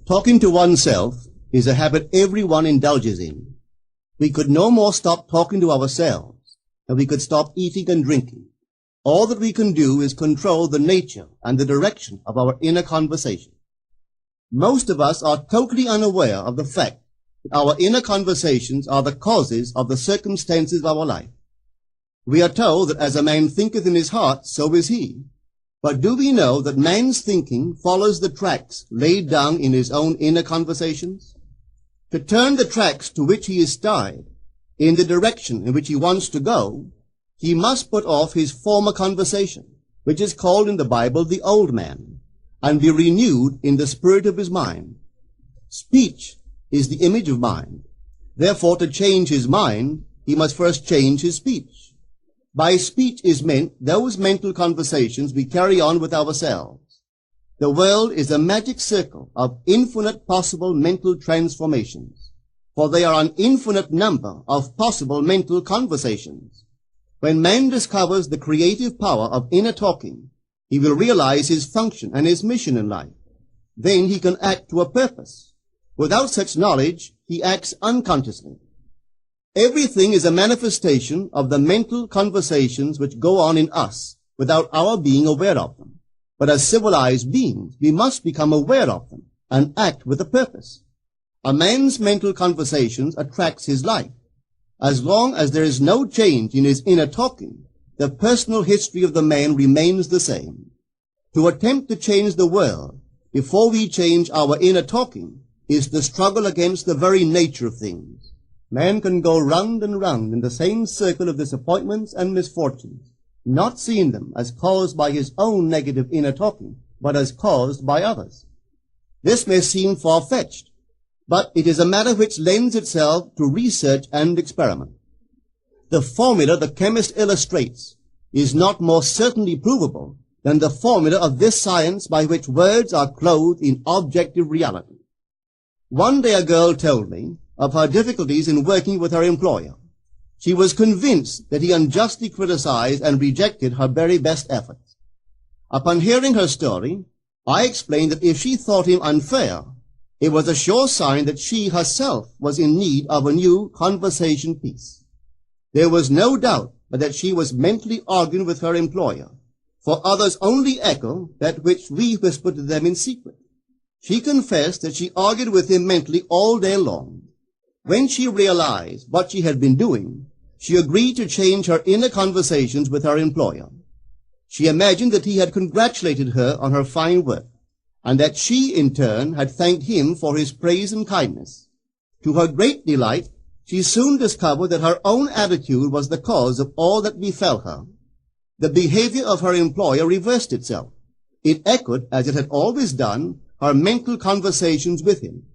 Talking to oneself is a habit everyone indulges in. We could no more stop talking to ourselves than we could stop eating and drinking. All that we can do is control the nature and the direction of our inner conversation. Most of us are totally unaware of the fact that our inner conversations are the causes of the circumstances of our life. We are told that as a man thinketh in his heart, so is he. But do we know that man's thinking follows the tracks laid down in his own inner conversations? To turn the tracks to which he is tied in the direction in which he wants to go, he must put off his former conversation, which is called in the Bible the old man, and be renewed in the spirit of his mind. Speech is the image of mind. Therefore, to change his mind, he must first change his speech. By speech is meant those mental conversations we carry on with ourselves. The world is a magic circle of infinite possible mental transformations, for there are an infinite number of possible mental conversations. When man discovers the creative power of inner talking, he will realize his function and his mission in life. Then he can act to a purpose. Without such knowledge, he acts unconsciously. Everything is a manifestation of the mental conversations which go on in us without our being aware of them. But as civilized beings, we must become aware of them and act with a purpose. A man's mental conversations attracts his life. As long as there is no change in his inner talking, the personal history of the man remains the same. To attempt to change the world before we change our inner talking is the struggle against the very nature of things. Man can go round and round in the same circle of disappointments and misfortunes, not seeing them as caused by his own negative inner talking, but as caused by others. This may seem far-fetched, but it is a matter which lends itself to research and experiment. The formula the chemist illustrates is not more certainly provable than the formula of this science by which words are clothed in objective reality. One day a girl told me of her difficulties in working with her employer. She was convinced that he unjustly criticized and rejected her very best efforts. Upon hearing her story, I explained that if she thought him unfair, it was a sure sign that she herself was in need of a new conversation piece. There was no doubt but that she was mentally arguing with her employer, for others only echo that which we whisper to them in secret. She confessed that she argued with him mentally all day long. When she realized what she had been doing, she agreed to change her inner conversations with her employer. She imagined that he had congratulated her on her fine work, and that she, in turn, had thanked him for his praise and kindness. To her great delight, she soon discovered that her own attitude was the cause of all that befell her. The behavior of her employer reversed itself. It echoed, as it had always done, her mental conversations with him.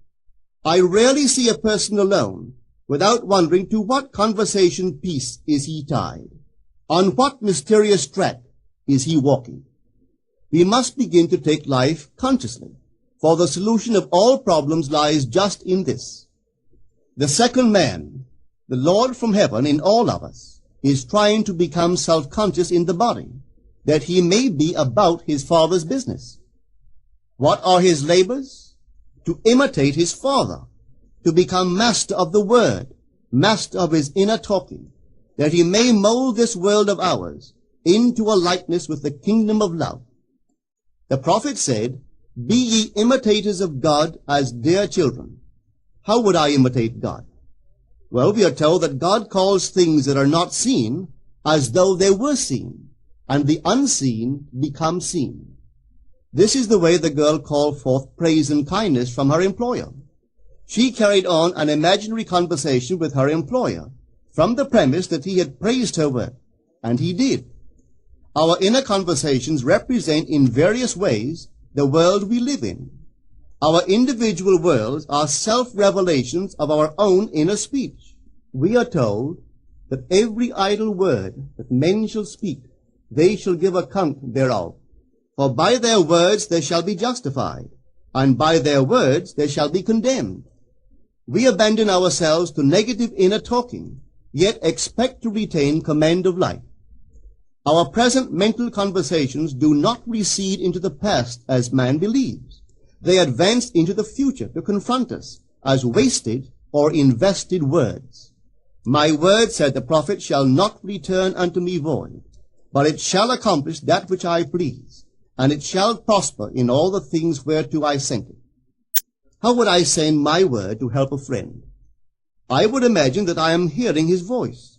I rarely see a person alone without wondering to what conversation piece is he tied. On what mysterious track is he walking? We must begin to take life consciously, for the solution of all problems lies just in this. The second man, the Lord from heaven in all of us, is trying to become self-conscious in the body, that he may be about his Father's business. What are his labors? To imitate his Father, to become master of the Word, master of his inner talking, that he may mold this world of ours into a likeness with the kingdom of love. The prophet said, "Be ye imitators of God as dear children." How would I imitate God? Well, we are told that God calls things that are not seen as though they were seen, and the unseen become seen. This is the way the girl called forth praise and kindness from her employer. She carried on an imaginary conversation with her employer from the premise that he had praised her work, and he did. Our inner conversations represent in various ways the world we live in. Our individual worlds are self-revelations of our own inner speech. We are told that every idle word that men shall speak, they shall give account thereof. For by their words they shall be justified, and by their words they shall be condemned. We abandon ourselves to negative inner talking, yet expect to retain command of life. Our present mental conversations do not recede into the past as man believes, They advanced into the future to confront us as wasted or invested words. My word, said the prophet, shall not return unto me void, but it shall accomplish that which I please, and it shall prosper in all the things whereto I sent it. How would I send my word to help a friend? I would imagine that I am hearing his voice,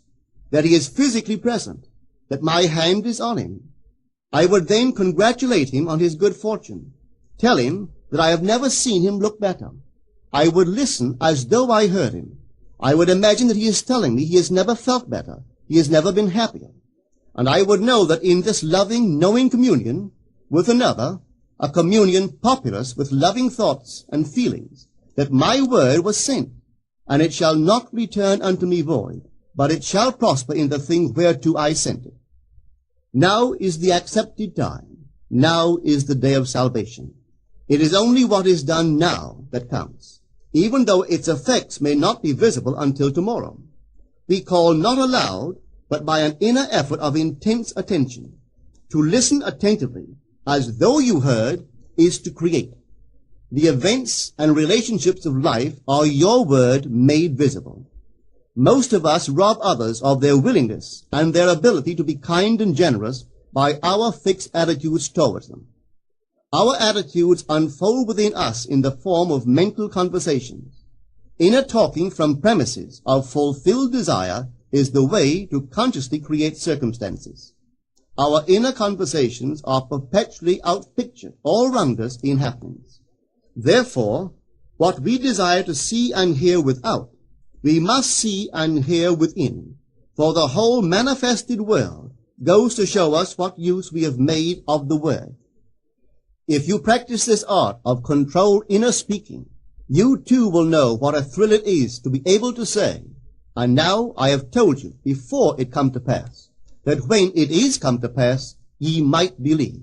that he is physically present, that my hand is on him. I would then congratulate him on his good fortune, tell him that I have never seen him look better. I would listen as though I heard him. I would imagine that he is telling me he has never felt better, he has never been happier. And I would know that in this loving, knowing communion with another, a communion populous with loving thoughts and feelings, that my word was sent, and it shall not return unto me void, but it shall prosper in the thing whereto I sent it. Now is the accepted time. Now is the day of salvation. It is only what is done now that counts, even though its effects may not be visible until tomorrow. We call not aloud, but by an inner effort of intense attention. To listen attentively, as though you heard, is to create. The events and relationships of life are your word made visible. Most of us rob others of their willingness and their ability to be kind and generous by our fixed attitudes towards them. Our attitudes unfold within us in the form of mental conversations. Inner talking from premises of fulfilled desire is the way to consciously create circumstances. Our inner conversations are perpetually outpictured all round us in happenings. Therefore, what we desire to see and hear without, we must see and hear within, for the whole manifested world goes to show us what use we have made of the word. If you practice this art of controlled inner speaking, you too will know what a thrill it is to be able to say, and now I have told you before it come to pass, that when it is come to pass, ye might believe.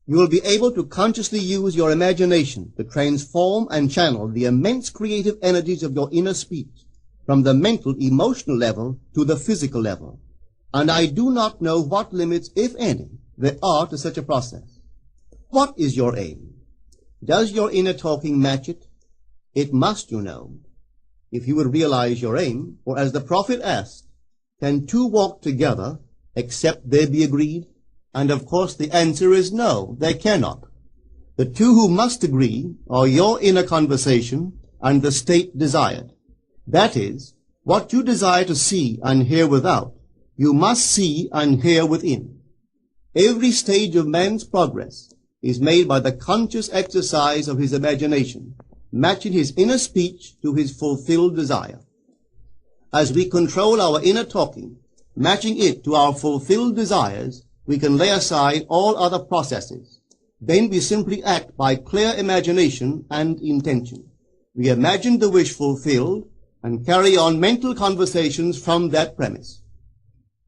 You will be able to consciously use your imagination to transform and channel the immense creative energies of your inner speech from the mental, emotional level to the physical level. And I do not know what limits, if any, there are to such a process. What is your aim? Does your inner talking match it? It must, you know. If you would realize your aim, or as the prophet asked, can two walk together except they be agreed? And of course the answer is no, they cannot. The two who must agree are your inner conversation and the state desired. That is, what you desire to see and hear without, you must see and hear within. Every stage of man's progress is made by the conscious exercise of his imagination, matching his inner speech to his fulfilled desire. As we control our inner talking, matching it to our fulfilled desires, we can lay aside all other processes. Then we simply act by clear imagination and intention. We imagine the wish fulfilled and carry on mental conversations from that premise.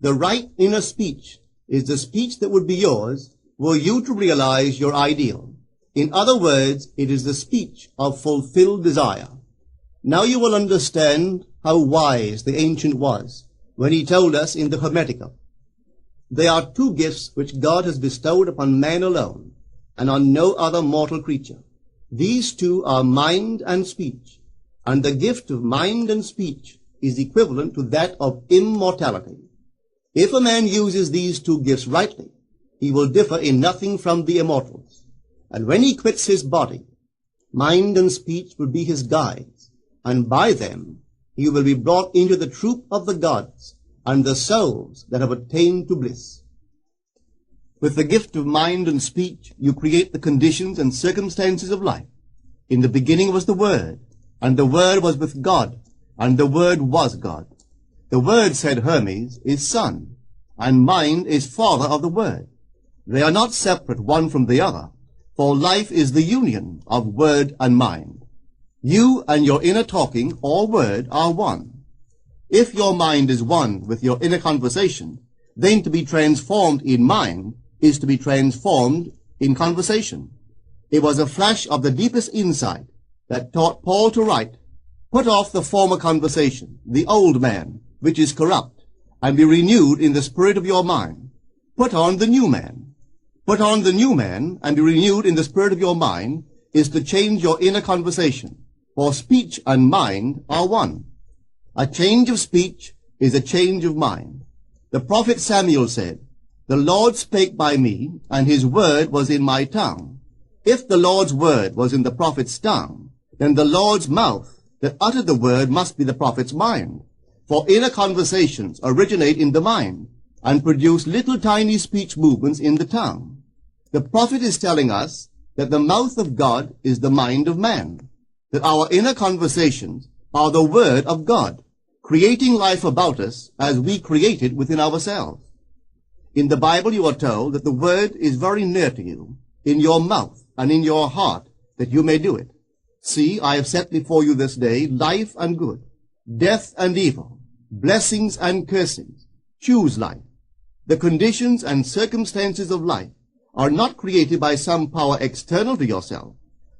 The right inner speech is the speech that would be yours were you to realize your ideal. In other words, it is the speech of fulfilled desire. Now you will understand how wise the ancient was when he told us in the Hermetica, there are two gifts which God has bestowed upon man alone, and on no other mortal creature. These two are mind and speech, and the gift of mind and speech is equivalent to that of immortality. If a man uses these two gifts rightly, he will differ in nothing from the immortals. And when he quits his body, mind and speech will be his guides, and by them he will be brought into the troop of the gods and the souls that have attained to bliss. With the gift of mind and speech, you create the conditions and circumstances of life. In the beginning was the Word, and the Word was with God, and the Word was God. The Word, said Hermes, is Son, and mind is Father of the Word. They are not separate one from the other, for life is the union of word and mind. You and your inner talking or word are one. If your mind is one with your inner conversation, then to be transformed in mind is to be transformed in conversation. It was a flash of the deepest insight that taught Paul to write, put off the former conversation, the old man, which is corrupt, and be renewed in the spirit of your mind. Put on the new man. Put on the new man and be renewed in the spirit of your mind, is to change your inner conversation, for speech and mind are one. A change of speech is a change of mind. The prophet Samuel said, "The Lord spake by me, and his word was in my tongue." If the Lord's word was in the prophet's tongue, then the Lord's mouth that uttered the word must be the prophet's mind. For inner conversations originate in the mind and produce little tiny speech movements in the tongue. The prophet is telling us that the mouth of God is the mind of man, that our inner conversations are the word of God, creating life about us as we create it within ourselves. In the Bible you are told that the word is very near to you, in your mouth and in your heart, that you may do it. See, I have set before you this day life and good, death and evil, blessings and cursings. Choose life. The conditions and circumstances of life are not created by some power external to yourself.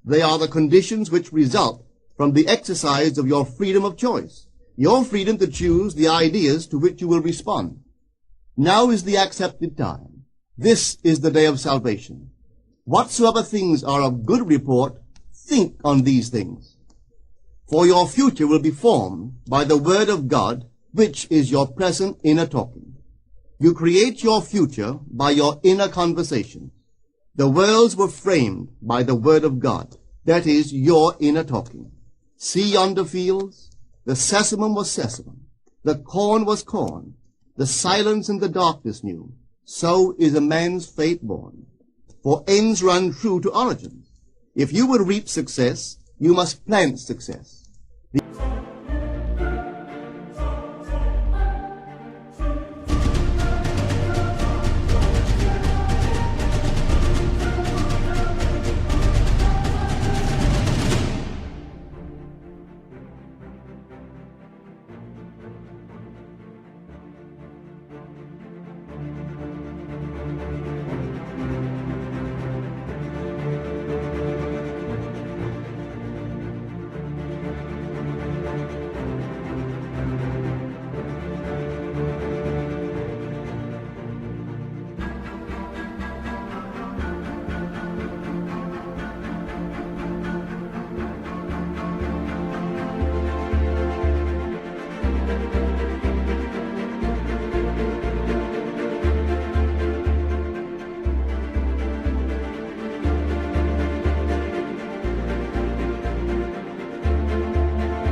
They are the conditions which result from the exercise of your freedom of choice, your freedom to choose the ideas to which you will respond. Now is the accepted time. This is the day of salvation. Whatsoever things are of good report, think on these things. For your future will be formed by the word of God, which is your present inner talking. You create your future by your inner conversation. The worlds were framed by the word of God, that is your inner talking. See yonder fields? The sesamum was sesamum, the corn was corn, the silence and the darkness knew. So is a man's fate born. For ends run true to origins. If you would reap success, you must plant success.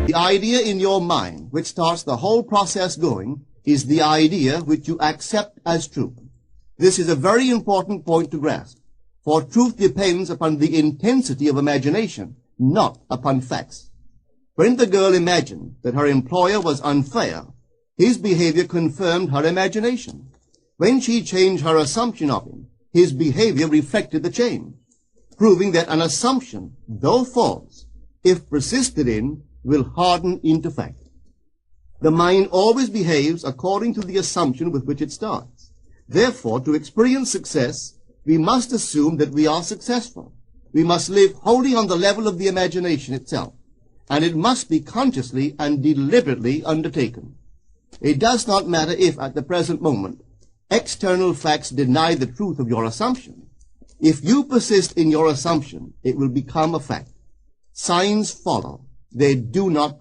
The idea in your mind, which starts the whole process going, is the idea which you accept as true. This is a very important point to grasp, for truth depends upon the intensity of imagination, not upon facts. When the girl imagined that her employer was unfair, his behavior confirmed her imagination. When she changed her assumption of him, his behavior reflected the change, proving that an assumption, though false, if persisted in, will harden into fact. The mind always behaves according to the assumption with which it starts. Therefore, to experience success, we must assume that we are successful. We must live wholly on the level of the imagination itself, and it must be consciously and deliberately undertaken. It does not matter if, at the present moment, external facts deny the truth of your assumption. If you persist in your assumption, it will become a fact. Signs follow. They do not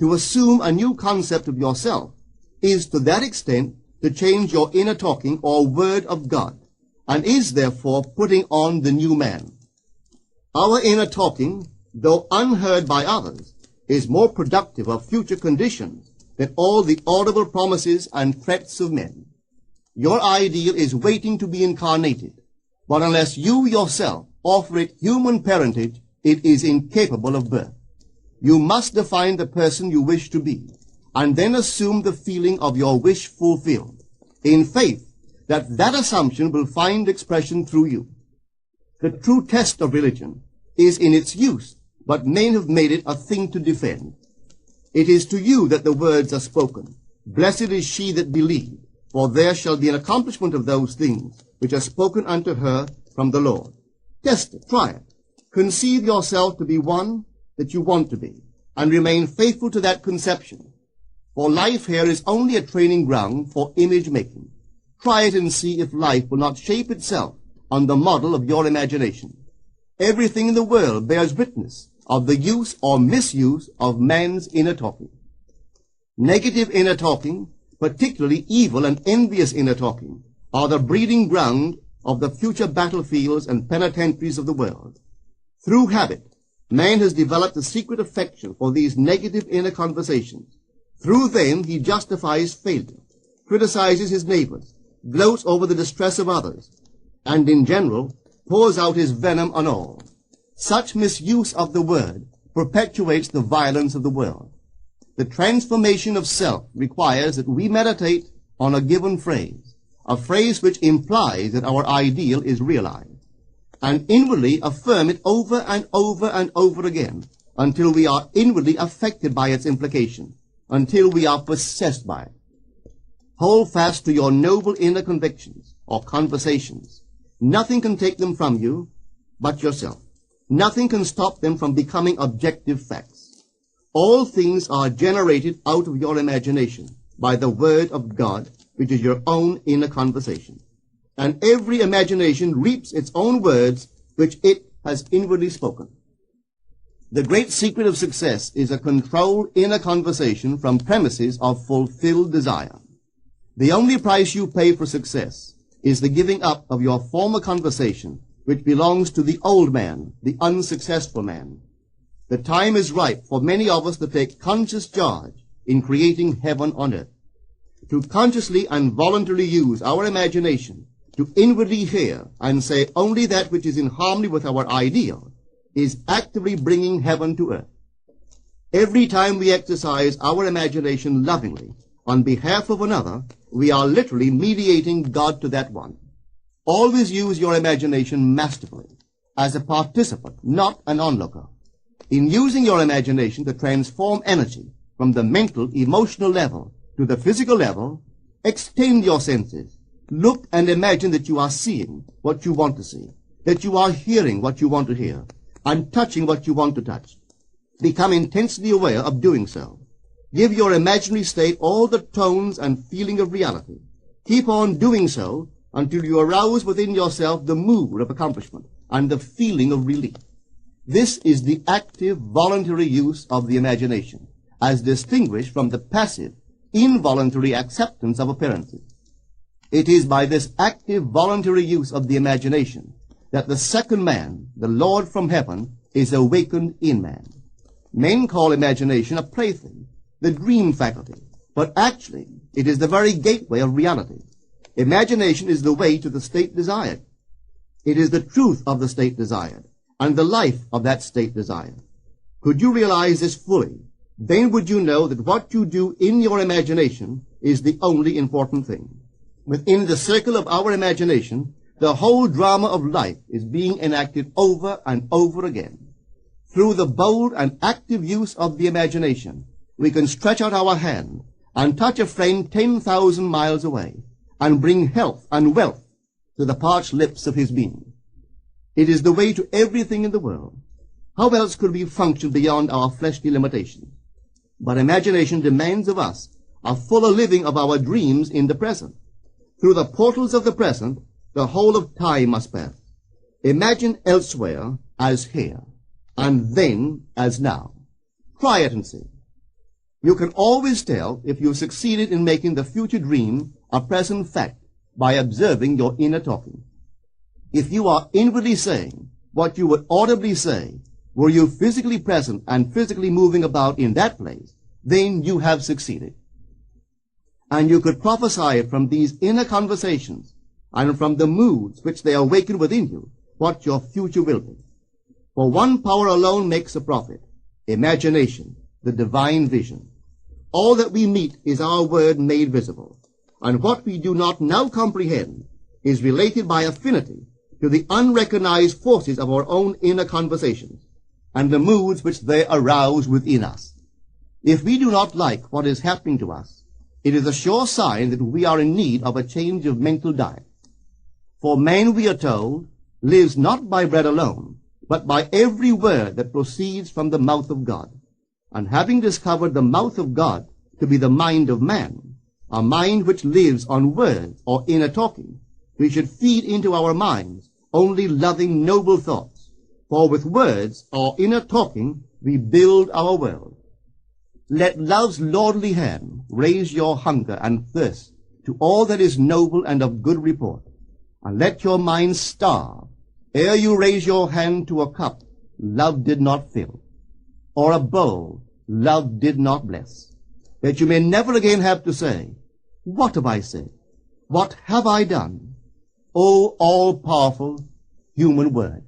To assume a new concept of yourself is to that extent to change your inner talking or word of God. and is therefore putting on the new man. Our inner talking, though unheard by others, is more productive of future conditions than all the audible promises and threats of men. Your ideal is waiting to be incarnated, but unless you yourself offer it human parentage, it is incapable of birth. You must define the person you wish to be, and then assume the feeling of your wish fulfilled, in faith that that assumption will find expression through you. The true test of religion is in its use, but men have made it a thing to defend. It is to you that the words are spoken. Blessed is she that believed, for there shall be an accomplishment of those things which are spoken unto her from the Lord. Test it, try it. Conceive yourself to be one that you want to be, and remain faithful to that conception. For life here is only a training ground for image making. Try it and see if life will not shape itself on the model of your imagination. Everything in the world bears witness of the use or misuse of man's inner talking. Negative inner talking, particularly evil and envious inner talking, are the breeding ground of the future battlefields and penitentiaries of the world. Through habit, man has developed a secret affection for these negative inner conversations. Through them he justifies failure, criticizes his neighbors, gloats over the distress of others, and in general pours out his venom on all. Such misuse of the word perpetuates the violence of the world. The transformation of self requires that we meditate on a given phrase, a phrase which implies that our ideal is realized, and inwardly affirm it over and over and over again until we are inwardly affected by its implication, until we are possessed by it. Hold fast to your noble inner convictions or conversations. Nothing can take them from you but yourself. Nothing can stop them from becoming objective facts. All things are generated out of your imagination by the word of God, which is your own inner conversation. And every imagination reaps its own words, which it has inwardly spoken. The great secret of success is a controlled inner conversation from premises of fulfilled desire. The only price you pay for success is the giving up of your former conversation, which belongs to the old man, the unsuccessful man. The time is ripe for many of us to take conscious charge in creating heaven on earth. To consciously and voluntarily use our imagination to inwardly hear and say only that which is in harmony with our ideal is actively bringing heaven to earth. Every time we exercise our imagination lovingly on behalf of another, we are literally mediating God to that one. Always use your imagination masterfully, as a participant, not an onlooker. In using your imagination to transform energy from the mental, emotional level to the physical level, extend your senses. Look and imagine that you are seeing what you want to see, that you are hearing what you want to hear, and touching what you want to touch. Become intensely aware of doing so. Give your imaginary state all the tones and feeling of reality. Keep on doing so until you arouse within yourself the mood of accomplishment and the feeling of relief. This is the active, voluntary use of the imagination, as distinguished from the passive, involuntary acceptance of appearances. It is by this active, voluntary use of the imagination that the second man, the Lord from heaven, is awakened in man. Men call imagination a plaything, the dream faculty, but actually it is the very gateway of reality. Imagination is the way to the state desired. It is the truth of the state desired, and the life of that state desired. Could you realize this fully, then would you know that what you do in your imagination is the only important thing. Within the circle of our imagination, the whole drama of life is being enacted over and over again. Through the bold and active use of the imagination, we can stretch out our hand and touch a friend 10,000 miles away and bring health and wealth to the parched lips of his being. It is the way to everything in the world. How else could we function beyond our fleshly limitations? But imagination demands of us a fuller living of our dreams in the present. Through the portals of the present, the whole of time must pass. Imagine elsewhere as here, and then as now. Try it and see. You can always tell if you succeeded in making the future dream a present fact by observing your inner talking. If you are inwardly saying what you would audibly say, were you physically present and physically moving about in that place, then you have succeeded. And you could prophesy it from these inner conversations and from the moods which they awaken within you, what your future will be. For one power alone makes a prophet, imagination, the divine vision. All that we meet is our word made visible, and what we do not now comprehend is related by affinity to the unrecognized forces of our own inner conversations, and the moods which they arouse within us. If we do not like what is happening to us, it is a sure sign that we are in need of a change of mental diet. For man, we are told, lives not by bread alone, but by every word that proceeds from the mouth of God. And having discovered the mouth of God to be the mind of man, a mind which lives on words or inner talking, we should feed into our minds only loving, noble thoughts. For with words or inner talking we build our world. Let love's lordly hand raise your hunger and thirst to all that is noble and of good report, and let your mind starve ere you raise your hand to a cup love did not fill, or a bowl love did not bless, that you may never again have to say, "What have I said? What have I done?" O all-powerful human word.